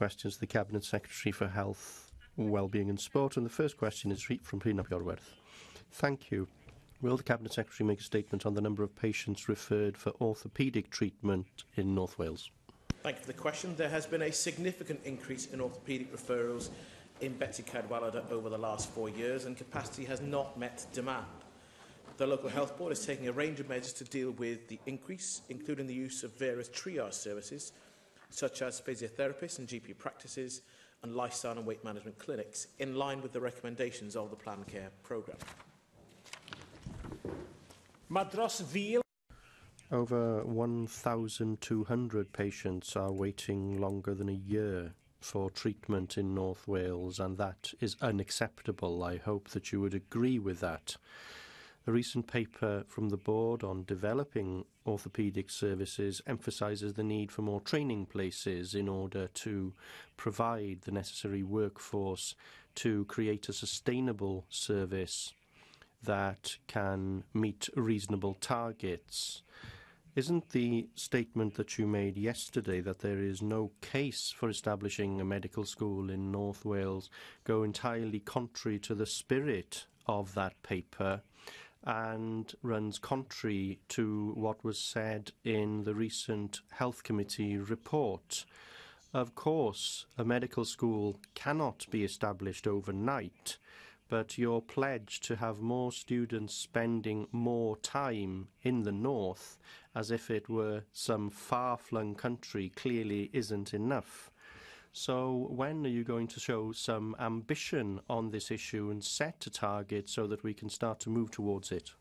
questions to the Cabinet Secretary for Health, Wellbeing and Sport, and the first question is from Prina Bjorwerth. Thank you. Will the Cabinet Secretary make a statement on the number of patients referred for orthopaedic treatment in North Wales? Thank you for the question. There has been a significant increase in orthopaedic referrals in Betsi Cadwaladr over the last 4 years, and capacity has not met demand. The local health board is taking a range of measures to deal with the increase, including the use of various triage services, such as physiotherapists and GP practices and lifestyle and weight management clinics, in line with the recommendations of the Planned Care programme. Over 1,200 patients are waiting longer than a year for treatment in North Wales, and that is unacceptable. I hope that you would agree with that. A recent paper from the board on developing orthopaedic services emphasises the need for more training places in order to provide the necessary workforce to create a sustainable service that can meet reasonable targets. Isn't the statement that you made yesterday that there is no case for establishing a medical school in North Wales go entirely contrary to the spirit of that paper and runs contrary to what was said in the recent Health Committee report? Of course, a medical school cannot be established overnight, but your pledge to have more students spending more time in the north as if it were some far-flung country clearly isn't enough. So when are you going to show some ambition on this issue and set a target so that we can start to move towards it?